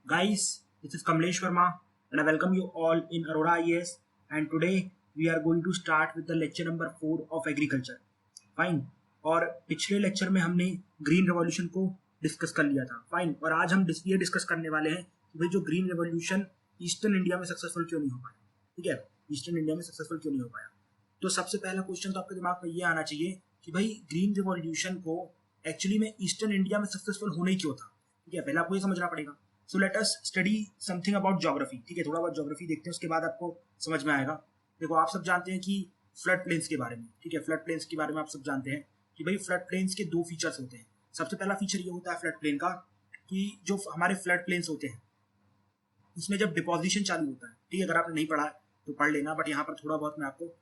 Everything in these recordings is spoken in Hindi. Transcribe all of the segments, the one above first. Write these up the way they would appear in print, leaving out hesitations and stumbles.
Guys, this is Kamlesh Verma and I welcome you all in Aurora IAS, and today we are going to start with the lecture number 4 of agriculture. Fine. और पिछले लेक्चर में हमने ग्रीन रेवोल्यूशन को डिस्कस कर लिया था. फाइन. और आज हम ये डिस्कस करने वाले हैं कि भाई जो ग्रीन रेवोल्यूशन ईस्टर्न इंडिया में सक्सेसफुल क्यों नहीं हो पाया. ठीक है, ईस्टर्न इंडिया में सक्सेसफुल क्यों नहीं हो पाया. तो सबसे पहला क्वेश्चन तो आपके दिमाग में ये आना चाहिए कि भाई ग्रीन रिवॉल्यूशन को एक्चुअली में ईस्टर्न इंडिया में सक्सेसफुल होना ही क्यों था. ठीक है, पहले आपको ये समझना पड़ेगा. So let us study something about geography. ठीक है, थोड़ा बहुत ज्योग्राफी देखते हैं, उसके बाद आपको समझ में आएगा. देखो, आप सब जानते हैं कि फ्लड प्लेन्स के बारे में. ठीक है, फ्लड प्लेन्स के बारे में आप सब जानते हैं कि भाई फ्लड प्लेन्स के दो फीचर्स होते हैं. सबसे पहला फीचर ये होता है फ्लड प्लेन का कि जो हमारे फ्लड प्लेन्स होते हैं उसमें जब डिपोजिशन चालू होता है. ठीक है, अगर आपने नहीं पढ़ा तो पढ़ लेना, बट यहाँ पर थोड़ा बहुत मैं आपको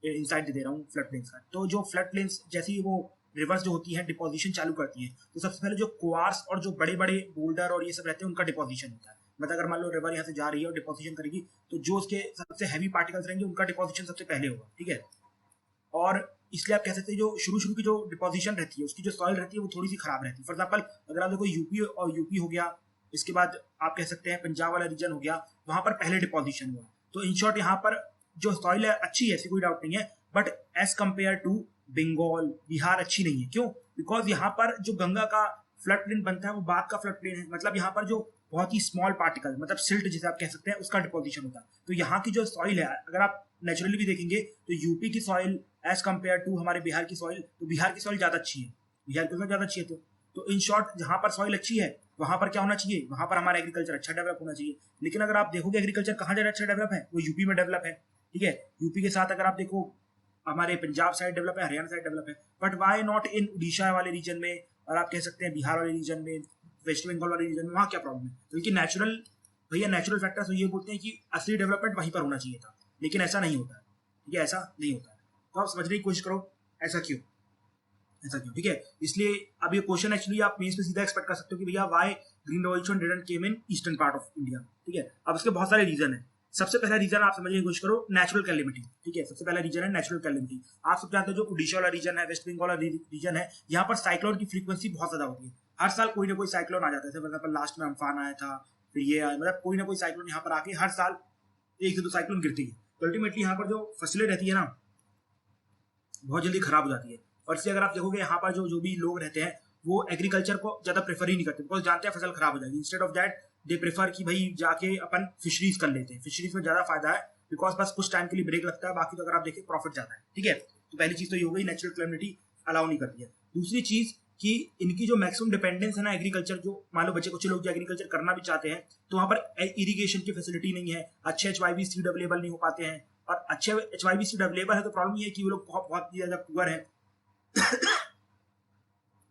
इंसाइट दे रहा हूँ फ्लड प्लेन्स का. तो जो फ्लड प्लेन्स जैसे ही वो रिवर्स जो होती है डिपोजिशन चालू करती है, तो सबसे पहले जो क्वार्स और जो बड़े बड़े बोल्डर और ये सब रहते हैं उनका डिपोजिशन होता है. मतलब अगर मान लो रिवर यहाँ से जा रही है और डिपोजिशन करेगी, तो जो उसके सबसे हैवी पार्टिकल्स रहेंगे उनका डिपोजिशन सबसे पहले होगा. ठीक है, और इसलिए आप कह सकते हैं जो शुरू की जो डिपोजिशन रहती है उसकी जो सॉइल रहती है वो थोड़ी सी खराब रहती है. फॉर एग्जाम्पल अगर आप देखो यूपी हो गया, इसके बाद आप कह सकते हैं पंजाब वाला रीजन हो गया, वहां पर पहले डिपोजिशन हुआ. तो इन शॉर्ट यहाँ पर जो सॉइल है अच्छी है, ऐसी कोई डाउट नहीं है, but as compare to Bengal Bihar अच्छी नहीं है. क्यों? बिकॉज यहाँ पर जो गंगा का फ्लड प्लेन बनता है वो बाद का फ्लड प्लेन है. मतलब यहाँ पर जो बहुत ही स्मॉल पार्टिकल, मतलब सिल्ट जिसे आप कह सकते हैं, उसका डिपोजिशन होता है. तो यहाँ की जो सॉइल है, अगर आप नेचुरली भी देखेंगे तो यूपी की सॉइल एज कंपेयर टू हमारे बिहार की सॉइल, तो बिहार की सॉइल ज्यादा अच्छी है, बिहार की सॉइल ज्यादा अच्छी है. तो इन शॉर्ट जहाँ पर सॉइल अच्छी है वहां पर क्या होना चाहिए, वहां पर हमारा एग्रीकल्चर अच्छा डेवलप होना चाहिए. लेकिन अगर आप देखोगे एग्रीकल्चर कहाँ ज्यादा अच्छा डेवलप है, वो यूपी में डेवलप है. ठीक है, यूपी के साथ अगर आप देखो हमारे पंजाब साइड डेवलप है, हरियाणा साइड डेवलप है, but why not in Orissa वाले रीजन में, और आप कह सकते हैं बिहार वाले रीजन में, वेस्ट बंगाल वाले रीजन में, वहाँ क्या प्रॉब्लम है? क्योंकि नेचुरल भैया नेचुरल फैक्टर्स ये बोलते हैं कि असली डेवलपमेंट वहीं पर होना चाहिए था, लेकिन ऐसा नहीं होता है. ठीक है, ऐसा नहीं होता है. तो आप समझने की कोशिश करो ऐसा क्यों, ऐसा क्यों. ठीक है, इसलिए अब ये क्वेश्चन एक्चुअली आप मेंस में सीधा एक्सपेक्ट कर सकते हो कि भैया why green revolution didn't came in eastern part of India. ठीक है, अब इसके बहुत सारे रीजन है. सबसे पहला रीजन आप समझने की कोशिश करो, नेचुरल कैलेमिटी. ठीक है, सबसे पहला रीजन है नेचुरल कैलेमिटी. आप सब जानते हो जो उड़ीसा वाला रीजन है, वेस्ट बंगाल वाला रीजन है, यहाँ पर साइक्लोन की फ्रीक्वेंसी बहुत ज्यादा होती है. हर साल कोई ना कोई साइक्लोन आ जाता है. फॉर एग्जाम्पल लास्ट में अम्फान आया था, फिर ये आया, मतलब कोई ना कोई साइक्लोन यहाँ पर आके हर साल एक से दो साइक्लोन गिरती है. तो अल्टीमेटली यहाँ पर जो फसलें रहती है ना बहुत जल्दी खराब हो जाती है. और इसलिए अगर आप देखोगे यहाँ पर जो भी लोग रहते हैं वो एग्रीकल्चर को ज्यादा प्रेफर ही नहीं करते, बिकॉज जानते हैं फसल खराब हो जाएगी. Instead of that they prefer कि भाई जाके अपन फिशरीज कर लेते हैं. फिशरीज में ज्यादा फायदा है, बिकॉज बस कुछ टाइम के लिए ब्रेक लगता है, बाकी तो अगर आप देखें प्रॉफिट ज्यादा है. ठीक है, तो पहली चीज तो ये हो गई, नेचुरल क्लैमिटी अलाउ नहीं करती है. दूसरी चीज कि इनकी जो मैक्सिमम डिपेंडेंस है ना एग्रीकल्चर, जो मान लो बच्चे कुछ लोग जो एग्रीकल्चर करना भी चाहते हैं तो वहां पर इरिगेशन की फैसिलिटी नहीं है, अच्छे HYV सीड अवेलेबल नहीं हो पाते हैं. और अच्छे HYV सीड अवेलेबल है तो प्रॉब्लम ये है कि वो लोग बहुत बहुत ज्यादा पुअर है.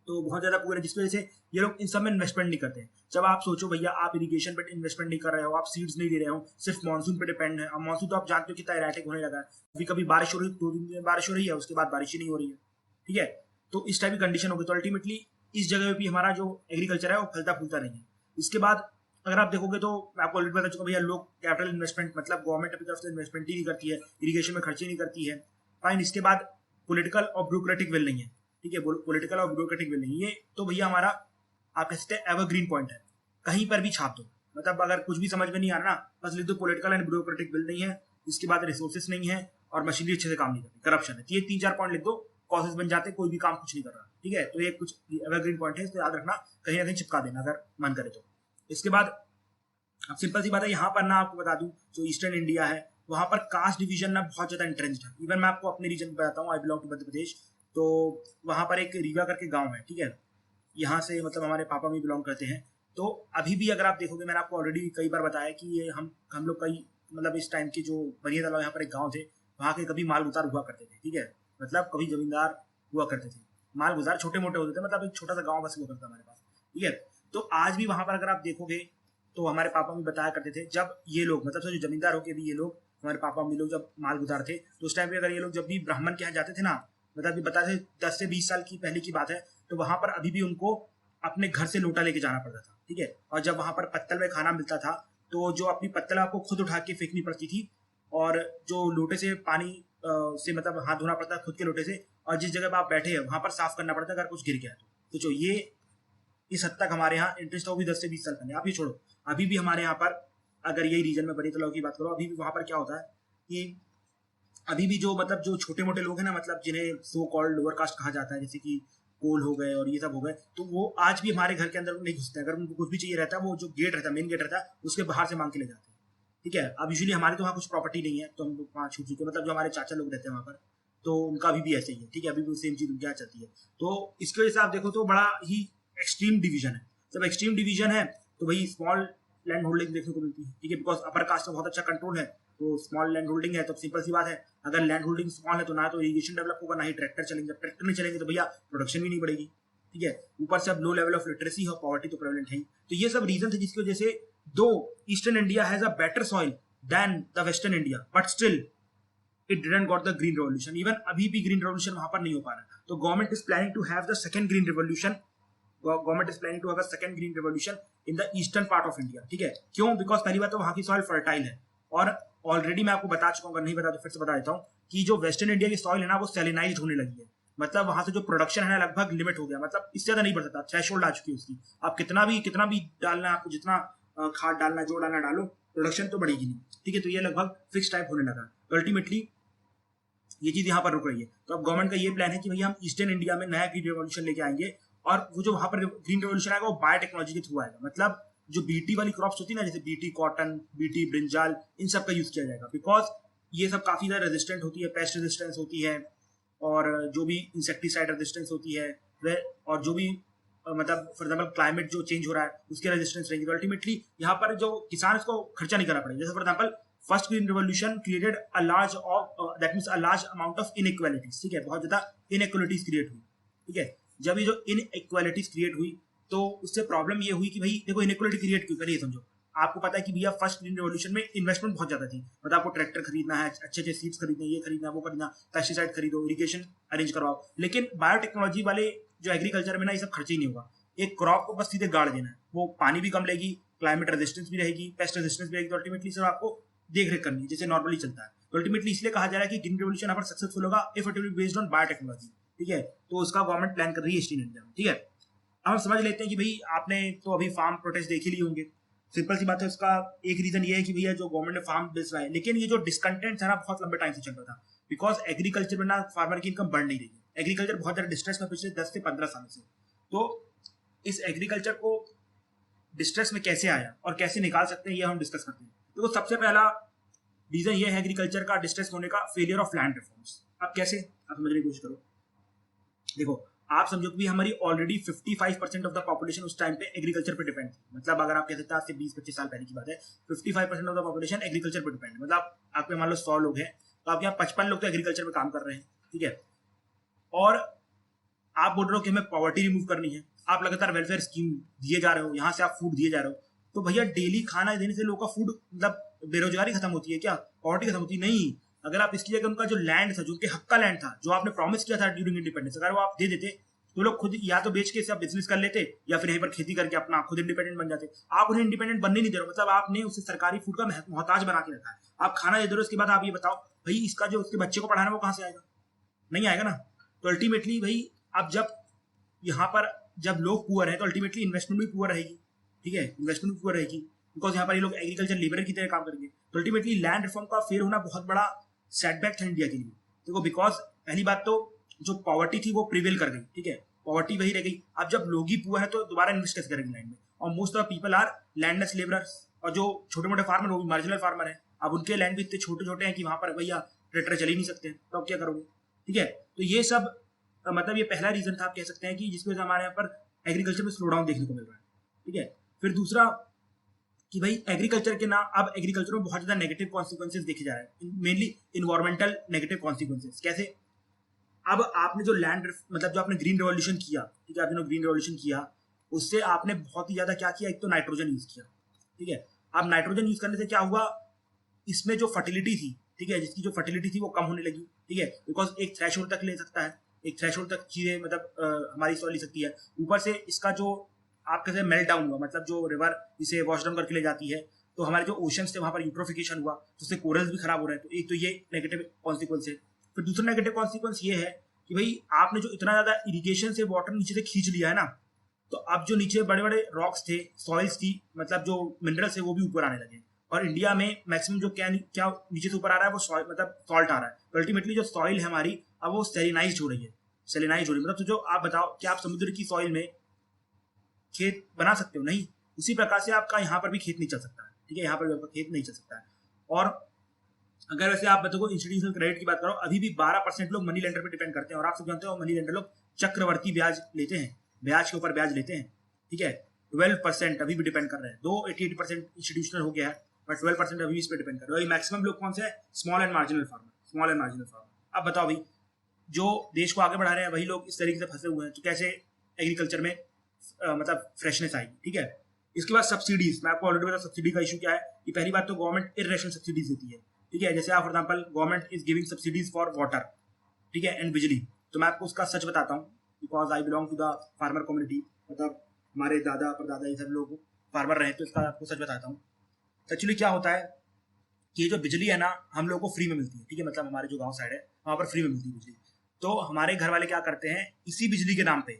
तो बहुत ज्यादा पुअर है, जिसकी वजह से ये लोग इन सब में इन्वेस्टमेंट नहीं करते हैं. जब आप सोचो भैया आप इरिगेशन पे इन्वेस्टमेंट नहीं कर रहे हो, आप सीड्स नहीं दे रहे हो, सिर्फ मानसून पे डिपेंड है. अब मानसून तो आप जानते हो कितना इराटिक होने लगा है. कभी कभी बारिश हो रही है, 2 दिन में बारिश हो रही है, उसके बाद बारिश ही नहीं हो रही है. ठीक है, तो इस टाइप की कंडीशन होगी. तो अल्टीमेटली इस जगह पे भी हमारा जो एग्रीकल्चर है वो फलता फूलता नहीं है. इसके बाद अगर आप देखोगे तो मैं आपको ऑलरेडी बता चुका भैया, लोग कैपिटल इन्वेस्टमेंट, मतलब गवर्नमेंट अपनी तरफ से इन्वेस्टमेंट ही नहीं करती है, इरिगेशन में खर्चे नहीं करती है. फाइन. इसके बाद पॉलिटिकल और ब्यूरोक्रेटिक विल नहीं है. ठीक है, पॉलिटिकल और ब्यूरोक्रेटिक विल नहीं है, तो भैया हमारा आप कह सकते हैं एवरग्रीन पॉइंट है, कहीं पर भी छाप दो. मतलब अगर कुछ भी समझ में नहीं आ रहा ना, बस लिख दो पॉलिटिकल एंड ब्यूरोक्रेटिक विल नहीं है, इसके बाद रिसोर्सेस नहीं है, और मशीनरी अच्छे से काम नहीं करती, करप्शन है. ये 3-4 पॉइंट लिख दो, कॉजेस बन जाते, कोई भी काम कुछ नहीं कर रहा. ठीक है, तो ये कुछ एवरग्रीन पॉइंट है, इसको याद रखना, कहीं ना कहीं चिपका देना अगर मन करे तो. इसके बाद अब सिंपल सी बात है, यहाँ पर ना आपको बता दूं जो ईस्टर्न इंडिया है वहां पर कास्ट डिवीजन ना बहुत ज्यादा इंट्रेंस्ड है. इवन मैं आपको अपने रीजन बताता हूँ, आई बिलोंग टू मध्य प्रदेश. तो वहां पर एक रीवा करके गांव है. ठीक है, यहाँ से मतलब हमारे पापा भी बिलोंग करते हैं. तो अभी भी अगर आप देखोगे, मैंने आपको ऑलरेडी कई बार बताया कि ये हम लोग कई मतलब इस टाइम के जो बनिया तालाब यहाँ पर एक गाँव थे, वहाँ के कभी माल गुजार हुआ करते थे. ठीक है, मतलब कभी जमींदार हुआ करते थे, माल गुजार छोटे मोटे होते थे, मतलब एक छोटा सा गाँव बस हुआ करता हमारे पास. ठीक है, तो आज भी वहां पर अगर आप देखोगे तो हमारे पापा भी बताया करते थे, जब ये लोग मतलब जो जमींदार होके भी ये लोग हमारे पापा मम्मी लोग जब माल गुजार थे, तो उस टाइम पे अगर ये लोग जब भी ब्राह्मण के यहाँ जाते थे ना, मतलब अभी बताते 10 से 20 साल की पहले की बात है, तो वहां पर अभी भी उनको अपने घर से लोटा लेके जाना पड़ता था. ठीक है, और जब वहां पर पत्तल में खाना मिलता था तो जो अपनी पत्तल आपको खुद उठा के फेंकनी पड़ती थी, और जो लोटे से पानी से मतलब हाथ धोना पड़ता खुद के लोटे से, और जिस जगह पर आप बैठे हैं वहां पर साफ करना पड़ता अगर कुछ गिर गया तो जो ये इस हद तक हमारे यहाँ इंटरेस्ट है वो भी 10 से 20 साल पहले। आप ये छोड़ो, अभी भी हमारे यहाँ पर अगर यही रीजन में बड़ी तलाव की बात करो, अभी भी वहाँ पर क्या होता है कि अभी भी जो मतलब जो छोटे मोटे लोग हैं ना, मतलब जिन्हें सो कॉल्ड लोअर कास्ट कहा जाता है, जैसे कि कोल हो गए और ये सब हो गए, तो वो आज भी हमारे घर के अंदर नहीं घुसते। अगर उनको कुछ भी चाहिए रहता है, वो जो गेट रहता है, मेन गेट रहता है, उसके बाहर से मांग के ले जाते हैं। ठीक है, अब यूजुअली हमारे तो वहाँ कुछ प्रॉपर्टी नहीं है, तो हम लोग वहाँ छूट चुके, मतलब जो हमारे चाचा लोग रहते हैं वहाँ पर, तो उनका अभी भी ऐसे ही है। ठीक है, अभी भी सेम चीज उनके यहाँ चलती है। तो इसके वजह से आप देखो तो बड़ा ही एक्सट्रीम डिवीजन है। जब एक्सट्रीम डिवीजन है तो भाई स्मॉल लैंड होल्डिंग देखने को मिलती है। ठीक है, बिकॉज अपर कास्ट में बहुत अच्छा कंट्रोल है, तो स्मॉल लैंड होल्डिंग है, तो सिंपल सी बात है, अगर लैंड होल्डिंग स्मॉल है तो ना तो इरिगेशन डेवलप होगा, ना ही ट्रैक्टर चलेंगे। जब ट्रैक्टर नहीं चलेंगे तो भैया प्रोडक्शन भी नहीं बढ़ेगी। ठीक है, ऊपर से अब लो लेवल ऑफ लिटरेसी और पॉवर्टी तो प्रेवलेंट है ही। तो ये सब रीजन है जिसकी वजह से दो eastern India has a better soil than the western India, but still it didn't got the green revolution. Even अभी भी ग्रीन रेवोल्यूशन वहां पर नहीं हो पा रहा। तो government is planning to have the second green revolution. Government is planning to have a second green revolution in the eastern part of India. ठीक है, क्यों? बिकॉज पहली बात तो वहां की सॉइल फर्टाइल है, और ऑलरेडी मैं आपको बता चुका हूँ, अगर नहीं बता तो फिर से बता देता हूँ कि जो वेस्टर्न इंडिया की सॉइल है ना, वो सैलिनाइज्ड होने लगी है। मतलब वहां से जो प्रोडक्शन है लगभग लिमिट हो गया, मतलब इससे ज्यादा नहीं बढ़ सकता, थ्रेशोल्ड आ चुकी है उसकी। आप कितना भी डालना है, आपको जितना खाद डालना, जो डालना डालो, प्रोडक्शन तो बढ़ेगी नहीं। ठीक है, तो ये लगभग फिक्स टाइप होने लगा। तो अल्टीमेटली ये चीज यहाँ पर रुक रही है। तो अब गवर्नमेंट का ये प्लान है कि भैया हम ईस्टर्न इंडिया में नया ग्रीन रेवोल्यूशन लेके आएंगे, और वो जो वहां पर ग्रीन रेवोल्यूशन आएगा वो बायोटेक्नोलॉजी के थ्रू आएगा। मतलब जो बीटी वाली क्रॉप्स होती है ना, जैसे बीटी कॉटन, बीटी ब्रिंजाल, इन सब का यूज किया जाएगा, बिकॉज ये सब काफी ज्यादा रेजिस्टेंट होती है, पेस्ट रेजिस्टेंस होती है, और जो भी इंसेक्टिसाइड रेजिस्टेंस होती है वह, और जो भी मतलब फॉर एग्जाम्पल क्लाइमेट जो चेंज हो रहा है उसके रेजिस्टेंस रहेंगे। तो अल्टीमेटली यहाँ पर जो किसान उसको खर्चा नहीं करना पड़ेगा। जैसे for example first green revolution created a large that means a large amount of inequalities. ठीक है, बहुत ज्यादा इनइक्वालिटीज क्रिएट हुई। ठीक है, जब ये जो इनइक्वालिटीज क्रिएट हुई तो उससे प्रॉब्लम ये हुई कि भाई देखो इनइक्वालिटी क्रिएट क्यों करिए, समझो। आपको पता है कि भैया फर्स्ट ग्रीन रिवोल्यूशन में इन्वेस्टमेंट बहुत ज्यादा थी, मतलब आपको ट्रैक्टर खरीदना है, अच्छे अच्छे सीड्स खरीदने, ये खरीदना, वो खरीदना, पेस्टिसाइड खरीदो, इरिगेशन अरेंज करवाओ। लेकिन बायोटेक्नोलॉजी वाले जो एग्रीकल्चर में ना, ये सब खर्चे ही नहीं होगा। एक क्रॉप को बस सीधे गाड़ देना है, वो पानी भी कम लेगी, क्लाइमेट रेजिस्टेंस भी रहेगी, पेस्ट रेजिस्टेंस भी रहेगी। तो अल्टीमेटली सिर्फ आपको देख रेख करनी है जैसे नॉर्मली चलता है। तो अल्टीमेटली इसलिए कहा जा रहा है कि ग्रीन रेवोल्यूशन यहाँ पर सक्सेसफुल होगा if it will be based on biotechnology. ठीक है, तो उसका गवर्नमेंट प्लान कर रही है ईस्टर्न इंडिया में। ठीक है, अब हम समझ लेते हैं कि भाई आपने तो अभी फार्म प्रोटेस्ट देख ही लिए होंगे। सिंपल सी बात है, उसका एक रीजन ये है कि भैया जो गवर्नमेंट ने फार्म बिल्स लाए, लेकिन ये जो डिस्कंटेंट है ना, बहुत लंबे टाइम से चल रहा था, बिकॉज एग्रीकल्चर में ना फार्मर की इनकम बढ़ नहीं रही है। एग्रीकल्चर बहुत ज्यादा डिस्ट्रेस में पिछले 10 से 15 सालों से। तो इस एग्रीकल्चर को डिस्ट्रेस में कैसे आया और कैसे निकाल सकते हैं, ये हम डिस्कस करते हैं। तो सबसे पहला रीजन ये है एग्रीकल्चर का डिस्ट्रेस होने का, फेलियर ऑफ लैंड रिफॉर्म्स। अब कैसे, आप समझने की कोशिश करो। देखो, आप समझो कि हमारी ऑलरेडी 55% ऑफ द पॉपुलेशन उस टाइम पे एग्रीकल्चर पे डिपेंड थी। मतलब अगर आप कह सकते हैं आज से 20-25 साल पहले की बात है, 55% ऑफ द पॉपुलेशन एग्रीकल्चर पे डिपेंड है। मतलब आपके मान लो 100 लोग हैं, तो आपके यहाँ 55 लोग तो एग्रीकल्चर में काम कर रहे हैं। ठीक है, और आप बोल रहे हो कि हमें पॉवर्टी रिमूव करनी है, आप लगातार वेलफेयर स्कीम दिए जा रहे हो, यहाँ से आप फूड दिए जा रहे हो, तो भैया डेली खाना देने से लोगों का फूड मतलब बेरोजगारी खत्म होती है क्या? पॉवर्टी खत्म होती नहीं। अगर आप इसकी जगह उनका जो लैंड था, जो उनके हक का लैंड था, जो आपने प्रॉमिस किया था ड्यूरिंग इंडिपेंडेंस, अगर वो आप दे देते तो लोग खुद या तो बेच के सब बिजनेस कर लेते, या फिर यहीं पर खेती करके अपना खुद इंडिपेंडेंट बन जाते। आप उन्हें इंडिपेंडेंट बनने नहीं दे रहे हो, मतलब आपने उसे सरकारी फूड का मोहताज बना के रखा है। आप खाना दे दे रहे हो, उसके बाद आप ये बताओ भाई इसका जो उसके बच्चे को पढ़ाना वो कहाँ से आएगा? नहीं आएगा ना। तो अल्टीमेटली भाई अब जब यहाँ पर जब लोग पुअर है तो अल्टीमेटली इन्वेस्टमेंट भी पुअर रहेगी। ठीक है, इन्वेस्टमेंट भी पुअर रहेगी, बिकॉज यहाँ पर ये लोग एग्रीकल्चर लेबर की तरह काम करेंगे। तो अल्टीमेटली लैंड रिफॉर्म का फेल होना बहुत बड़ा सेटबैक था इंडिया के लिए। देखो, बिकॉज पहली बात तो जो पॉवर्टी थी वो प्रिवेल कर गई। ठीक है, पॉवर्टी वही रह गई। अब जब लोग ही पुअर है तो दोबारा इन्वेस्ट कैसे करेंगे लैंड में? और most of people are landless labourers, और जो छोटे मोटे फार्मर वो भी मार्जिनल फार्मर है। अब उनके लैंड भी इतने छोटे छोटे हैं कि वहां पर भैया ट्रैक्टर चल ही नहीं सकते, तो अब क्या करोगे? ठीक है, तो ये सब मतलब ये पहला रीजन था, आप कह सकते हैं कि जिसकी वजह से हमारे यहाँ पर एग्रीकल्चर में स्लो डाउन देखने को मिल रहा है। ठीक है, फिर दूसरा कि भाई एग्रीकल्चर के ना अब एग्रीकल्चर में बहुत ज्यादा नेगेटिव कॉन्सिक्वेंसेज देखे जा रहे हैं, मेनली इन्वायरमेंटल नेगेटिव कॉन्सिक्वेंसेज। कैसे? अब आपने जो लैंड मतलब जो आपने ग्रीन रेवोल्यूशन किया, ठीक है, आपने जो ग्रीन रेवोल्यूशन किया उससे आपने बहुत ही ज्यादा क्या किया, एक तो नाइट्रोजन यूज किया। ठीक है, अब नाइट्रोजन यूज करने से क्या हुआ, इसमें जो फर्टिलिटी थी, ठीक है, जिसकी जो फर्टिलिटी थी वो कम होने लगी। ठीक है, बिकॉज एक थ्रेशोल्ड तक ले सकता है, एक थ्रेशोल्ड तक चीजें मतलब हमारी सॉइल ले सकती है। ऊपर से इसका जो आप कैसे मेल्ट डाउन हुआ, मतलब जो रिवर इसे वॉश डाउन करके ले जाती है, तो हमारे जो ओशंस थे वहां पर यूट्रोफिकेशन हुआ, तो उससे कोरल्स भी खराब हो रहे हैं। तो एक तो ये नेगेटिव कॉन्सिक्वेंस है। फिर दूसरा नेगेटिव कॉन्सिक्वेंस ये है कि भाई आपने जो इतना ज्यादा इरिगेशन से वाटर नीचे से खींच लिया है ना, तो अब जो नीचे बड़े बड़े रॉक्स थे, सॉइल्स थी, मतलब जो मिनरल्स है वो भी ऊपर आने लगे। और इंडिया में मैक्सिमम जो क्या क्या नीचे से ऊपर आ रहा है वो सॉइल मतलब सॉल्ट आ रहा है। तो अल्टीमेटली जो सॉइल है हमारी अब वो सेलिनाइज हो रही है, सेलिनाइज हो रही है। मतलब तो जो आप बताओ कि आप समुद्र की सॉइल में खेत बना सकते हो? नहीं। उसी प्रकार से आपका यहाँ पर भी खेत नहीं चल सकता है, ठीक है, यहाँ पर भी आपका खेत नहीं चल सकता है। और अगर वैसे आप बताओ इंस्टीट्यूशनल क्रेडिट की बात करो, अभी भी 12% लोग मनी लेंडर पे डिपेंड करते हैं। और आप सब जानते हो मनी लेंडर लोग चक्रवर्ती ब्याज लेते हैं, ब्याज के ऊपर ब्याज लेते हैं, ठीक है। 12% अभी भी डिपेंड कर रहे हैं। दो 88% इंस्टीट्यूशनल हो गया है, बट 12% अभी इस पर डिपेंड कर रहे हैं। मैक्सिमम लोग कौन से है? Small and marginal farmer, small and marginal farmer. अब बताओ भाई, जो देश को आगे बढ़ा रहे हैं वही लोग इस तरीके से फंसे हुए हैं, तो कैसे एग्रीकल्चर में मतलब फ्रेशनेस आएगी, ठीक है। इसके बाद सब्सिडीज, मैं आपको ऑलरेडी बता सब्सिडी का इशू क्या है कि पहली बात तो गवर्नमेंट इरेशनल सब्सिडीज देती है, ठीक है। जैसे आप for example government is giving subsidies for water, ठीक है, एंड बिजली। तो मैं आपको उसका सच बताता हूँ, because I belong to the farmer community, मतलब हमारे दादा परदादा ये सब लोग फार्मर रहे, तो इसका आपको सच बताता हूँ। एक्चुअली क्या होता है कि ये जो बिजली है ना हम लोग को फ्री में मिलती है, ठीक है, मतलब हमारे जो गाँव साइड है वहाँ पर फ्री में मिलती है बिजली। तो हमारे घर वाले क्या करते हैं, इसी बिजली के नाम पे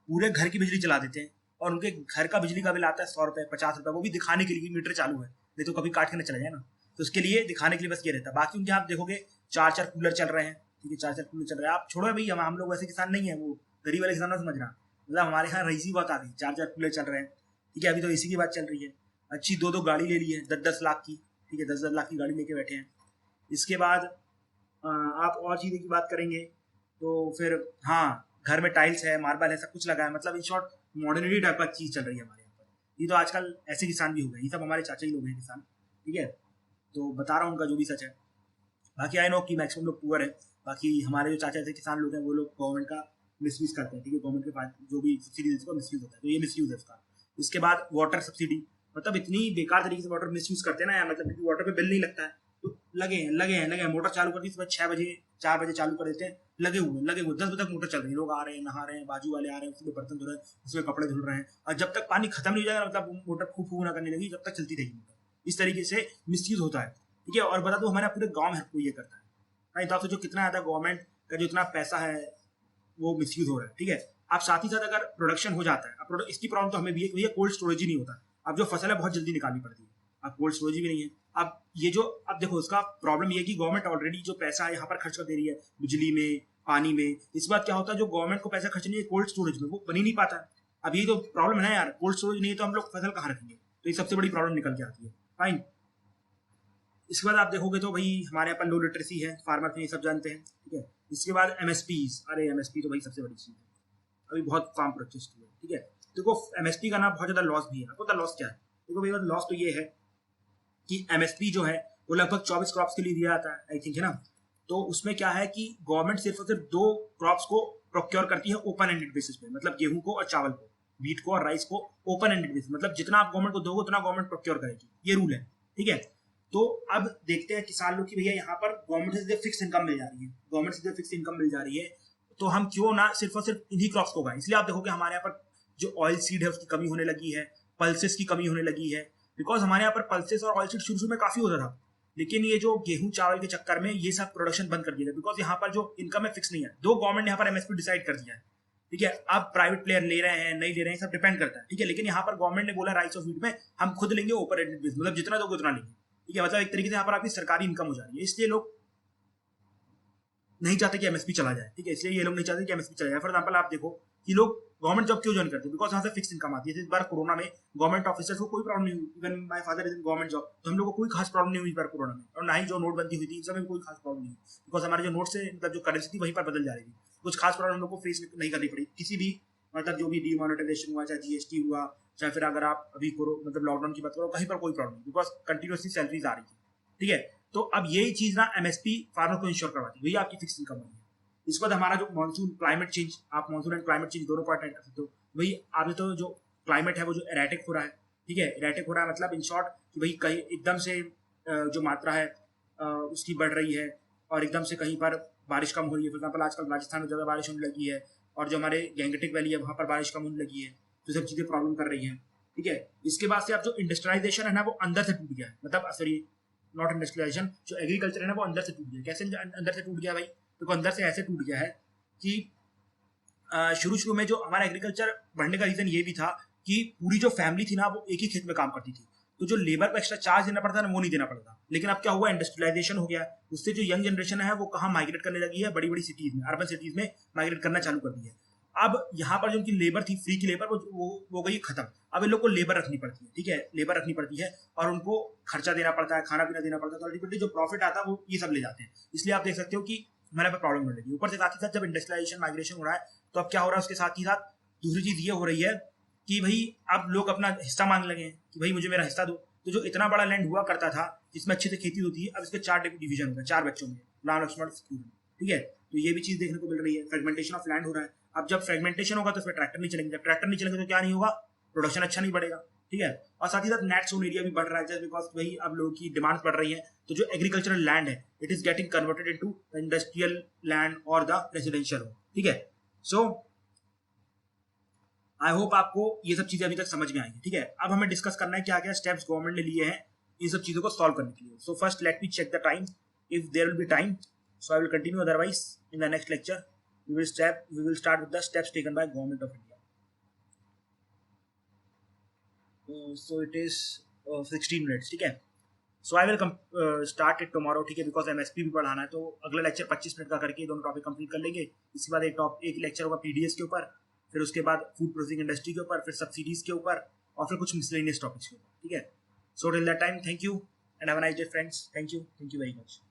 पूरे घर की बिजली चला देते हैं, और उनके घर का बिजली का बिल आता है 100 रुपये 50 रुपये, वो भी दिखाने के लिए मीटर चालू है, नहीं तो कभी काट के ना चला जाए ना, तो उसके लिए दिखाने के लिए बस ये रहता है। बाकी उनके आप देखोगे 4-4 कूलर चल रहे हैं, ठीक है, 4-4 कूलर चल रहे हैं। आप छोड़ो भाई, हम लोग वैसे किसान नहीं है, वो गरीब वाले किसान ना समझ रहा, मतलब हमारे यहाँ रईसी बहुत आ गई, 4-4 कूलर चल रहे हैं, ठीक है। अभी तो इसी की बात चल रही है, अच्छी 2-2 गाड़ी ले ली है 10-10 लाख की, ठीक है, 10-10 लाख की गाड़ी लेके बैठे हैं। इसके बाद आप और चीज़ों की बात करेंगे तो फिर हाँ, घर में टाइल्स है, मार्बल है, सब कुछ लगा है, मतलब इन शॉर्ट मॉडर्निटी टाइप का चीज़ चल रही है हमारे यहाँ पर। ये तो आजकल ऐसे किसान भी हो गए, ये सब हमारे चाचा ही लोग हैं किसान, ठीक है। तो बता रहा हूँ उनका जो भी सच है। बाकी आई नो कि मैक्सिमम लोग पुअर है, बाकी हमारे जो चाचा ऐसे किसान लोग हैं वो लोग गवर्नमेंट का मिसयूज करते हैं, ठीक है, गवर्नमेंट के पास जो भी सब्सिडी देते हैं मिसयूज होता है, तो ये मिसयूज है उसका। इसके बाद वाटर सब्सिडी, मतलब इतनी बेकार तरीके से वाटर मिसयूज करते हैं ना यार, मतलब क्योंकि वाटर पे बिल नहीं लगता है, तो लगे हैं मोटर चालू कर दी सुबह 6 बजे 4 बजे चालू कर देते हैं, लगे हुए 10 बजे तक मोटर चल रही है, लोग आ रहे हैं, नहा रहे हैं, बाजू वाले आ रहे हैं, उसमें बर्तन धो रहे हैं, उसमें कपड़े धुल रहे हैं, और जब तक पानी खत्म नहीं हो जाएगा मतलब मोटर फू फू ना करने लगी जब तक चलती रहेगी मोटर। इस तरीके से मिसयूज होता है, ठीक है। और बता दो हमारे पूरे गाँव में कोई ये करता है भाई, तो जो कितना ज़्यादा गवर्नमेंट का जो इतना पैसा है वो मिसयूज हो रहा है, ठीक है। अब साथ ही साथ अगर प्रोडक्शन हो जाता है, अब इसकी प्रॉब्लम तो हमें भी है कि भैया कोल्ड स्टोरेज ही नहीं होता। अब जो फसल है बहुत जल्दी निकालनी पड़ती है, अब कोल्ड स्टोरेज भी नहीं है। अब ये जो अब देखो इसका प्रॉब्लम ये है कि गवर्नमेंट ऑलरेडी जो पैसा है यहाँ पर खर्च कर दे रही है बिजली में, पानी में। इस बात क्या होता है, जो गवर्नमेंट को पैसा खर्च नहीं है कोल्ड स्टोरेज में, वो बन ही नहीं पाता है। अब ये तो प्रॉब्लम है ना यार, कोल्ड स्टोरेज नहीं है तो हम लोग फसल कहाँ रखेंगे, तो ये सबसे बड़ी प्रॉब्लम निकल के आती है। फाइन। इसके बाद आप देखोगे तो भाई हमारे यहाँ पर लो लिटरेसी है, फार्मर ये सब जानते हैं, ठीक है। इसके बाद एमएसपीज, अरे एमएसपी तो भाई सबसे बड़ी चीज़ है, अभी बहुत फार्म प्रोटेस्ट हुआ है, ठीक है। देखो एमएसपी का ना बहुत ज़्यादा लॉस भी है, आपको पता लॉस क्या है? देखो भाई लॉस तो ये है कि एमएसपी जो है वो लगभग 24 क्रॉप्स के लिए दिया जाता है, आई थिंक, है ना। तो उसमें क्या है कि गवर्नमेंट सिर्फ और सिर्फ 2 क्रॉप्स को प्रोक्योर करती है ओपन एंडेड बेसिस पे, मतलब गेहूं को और चावल को, व्हीट को और राइस को ओपन एंडेड बेसिस, मतलब जितना आप गवर्नमेंट को दोगे उतना गवर्नमेंट प्रोक्योर करेगी, ये रूल है, ठीक है। तो अब देखते हैं किसान लोग की भैया यहाँ पर गवर्नमेंट से फिक्स इनकम मिल जा रही है, गवर्नमेंट से फिक्स इनकम मिल जा रही है, तो हम क्यों ना सिर्फ और सिर्फ इन्हीं क्रॉप्स को उगाएं। इसलिए आप देखोगे हमारे यहाँ पर जो ऑयल सीड है उसकी कमी होने लगी है, पल्सेस की कमी होने लगी है, बिकॉज हमारे यहाँ पर पल्सेस और ऑयल सीड शुरू में काफी होता था, लेकिन ये जो गेहूं चावल के चक्कर में ये सब प्रोडक्शन बंद कर दिया गया, बिकॉज यहाँ पर जो इनकम है फिक्स नहीं है। दो गवर्नमेंट ने यहाँ पर एमएसपी डिसाइड कर दिया है, ठीक है। अब प्राइवेट प्लेयर ले रहे हैं नहीं ले रहे हैं सब डिपेंड करता है, ठीक है। लेकिन यहाँ पर गवर्नमेंट ने बोला राइस ऑफ व्हीट में हम खुद लेंगे ओपन एंडेड बेसिस, मतलब जितना दोगे उतना लेंगे, ठीक है। मतलब एक तरीके से यहाँ पर आपकी सरकारी इनकम हो जा रही है, इसलिए लोग नहीं चाहते कि एमएसपी चला जाए, ठीक है। इसलिए ये लोग नहीं चाहते कि एमएसपी चला जाए। फॉर एग्जाम्पल आप देखो कि लोग गवर्नमेंट जॉब क्यों ज्वाइन करते हैं, बिकॉज यहाँ से फिक्स इनकम आती है। इस बार कोरोना में गवर्नमेंट ऑफिसर्स को कोई प्रॉब्लम नहीं हुई, even my father is in government job, तो हम लोग को कोई खास प्रॉब्लम नहीं हुई इस बार कोरोना में, और ना ही जो नोटबंदी हुई थी इन सब में कोई खास प्रॉब्लम नहीं हुई, बिकॉज हमारे जो नोट से मतलब जो करेंसी थी वहीं पर बदल जा रही थी, कुछ खास प्रॉब्लम हम लोग को फेस नहीं करनी पड़ी किसी भी, मतलब जो भी डीमोनेटाइजेशन हुआ, चाहे जीएसटी हुआ, चाहे फिर अगर आप अभी मतलब लॉकडाउन की बात करो, कहीं पर कोई प्रॉब्लम नहीं, बिकॉज कंटिन्यूसली सैलरीज आ रही थी, ठीक है। तो अब यही चीज ना एमएसपी फार्मर को इंश्योर करवाती है, वही आपकी फिक्स इनकम है। इसके बाद हमारा जो मानसून क्लाइमेट चेंज, आप मानसून एंड क्लाइमेट चेंज दोनों पार्ट कर सकते हो। वही आप तो जो क्लाइमेट है वो जो एरेटिक हो रहा है, ठीक है, एरेटिक हो रहा है, मतलब इन शॉर्ट कि भाई कहीं एकदम से जो मात्रा है उसकी बढ़ रही है, और एकदम से कहीं पर बारिश कम हो रही है। फॉर एग्जाम्पल आजकल राजस्थान में ज़्यादा बारिश होने लगी है, और जो हमारे गैंगटिक वैली है वहाँ पर बारिश कम होने लगी है, तो सब चीज़ें प्रॉब्लम कर रही हैं, ठीक है। इसके बाद से आप जो इंडस्ट्रियलाइजेशन है ना वो अंदर से टूट गया है, मतलब सॉरी नॉट इंडस्ट्रियलाइजेशन, जो एग्रीकल्चर है ना वो अंदर से टूट गया। कैसे अंदर से टूट गया भाई? तो अंदर से ऐसे टूट गया है कि शुरू शुरू में जो हमारा एग्रीकल्चर बढ़ने का रीजन ये भी था कि पूरी जो फैमिली थी ना वो एक ही खेत में काम करती थी, तो जो लेबर को एक्स्ट्रा चार्ज देना पड़ता ना वो नहीं देना पड़ता। लेकिन अब क्या हुआ, इंडस्ट्रियलाइजेशन हो गया, उससे जो यंग जनरेशन है वो कहाँ माइग्रेट करने लगी है, बड़ी बड़ी सिटीज में, अर्बन सिटीज में माइग्रेट करना चालू कर दी है। अब यहाँ पर जो उनकी लेबर थी, फ्री की लेबर, वो गई खत्म। अब इन लोग को लेबर रखनी पड़ती है, ठीक है, लेबर रखनी पड़ती है और उनको खर्चा देना पड़ता है, खाना पीना देना पड़ता है, तो अल्टीमेटली जो प्रॉफिट आता है वो ये सब ले जाते हैं। इसलिए आप देख सकते हो कि हमारे पे प्रॉब्लम बढ़ रही है। ऊपर से साथ ही साथ जब इंडस्ट्रियलाइजेशन माइग्रेशन हो रहा है तो अब क्या हो रहा है, उसके साथ ही साथ दूसरी चीज ये हो रही है कि भाई अब लोग अपना हिस्सा मांगने लगे हैं कि भाई मुझे मेरा हिस्सा दो। तो जो इतना बड़ा लैंड हुआ करता था जिसमें अच्छे से खेती होती है, अब इसके 4 डिवीजन हो गए, 4 बच्चों में, लॉ एक्सपर्ट, ठीक है। तो ये भी चीज देखने को मिल रही है, फ्रेगमेंटेशन ऑफ लैंड हो रहा है। अब जब फ्रेगमेंटेशन होगा तो फिर ट्रैक्टर नहीं चलेंगे, जब ट्रैक्टर नहीं चलेंगे तो क्या नहीं होगा, प्रोडक्शन अच्छा नहीं बढ़ेगा, ठीक है। और साथ ही साथ नेट सोन एरिया भी बढ़ रहा है, जस्ट बिकॉज भाई अब लोगों की डिमांड बढ़ रही है, तो जो एग्रीकल्चरल लैंड है it is getting converted into the industrial land और द रेजिडेंशियल, ठीक है। सो आई होप आपको ये सब चीजें अभी तक समझ में आई है, ठीक है। अब हमें डिस्कस करना है क्या क्या स्टेप्स गवर्नमेंट ने लिए हैं इन सब चीजों को सॉल्व करने के लिए। So first let me check the time, if there will be time, so I will continue, otherwise in the next lecture we will start with the steps taken by government of India. So it is 16 minutes, ठीक है। So I will start it tomorrow, ठीक है, because MSP भी पढ़ाना है, तो अगला लेक्चर 25 मिनट का करके दोनों टॉपिक कंप्लीट कर लेंगे। इसके बाद एक लेक्चर होगा PDS के ऊपर, फिर उसके बाद फूड प्रोसेसिंग इंडस्ट्री के ऊपर, फिर सब्सिडीज के ऊपर और फिर कुछ मिसलेनियस टॉपिक्स के ऊपर, ठीक है। So till that time, thank you and have a nice day friends. Thank you very much.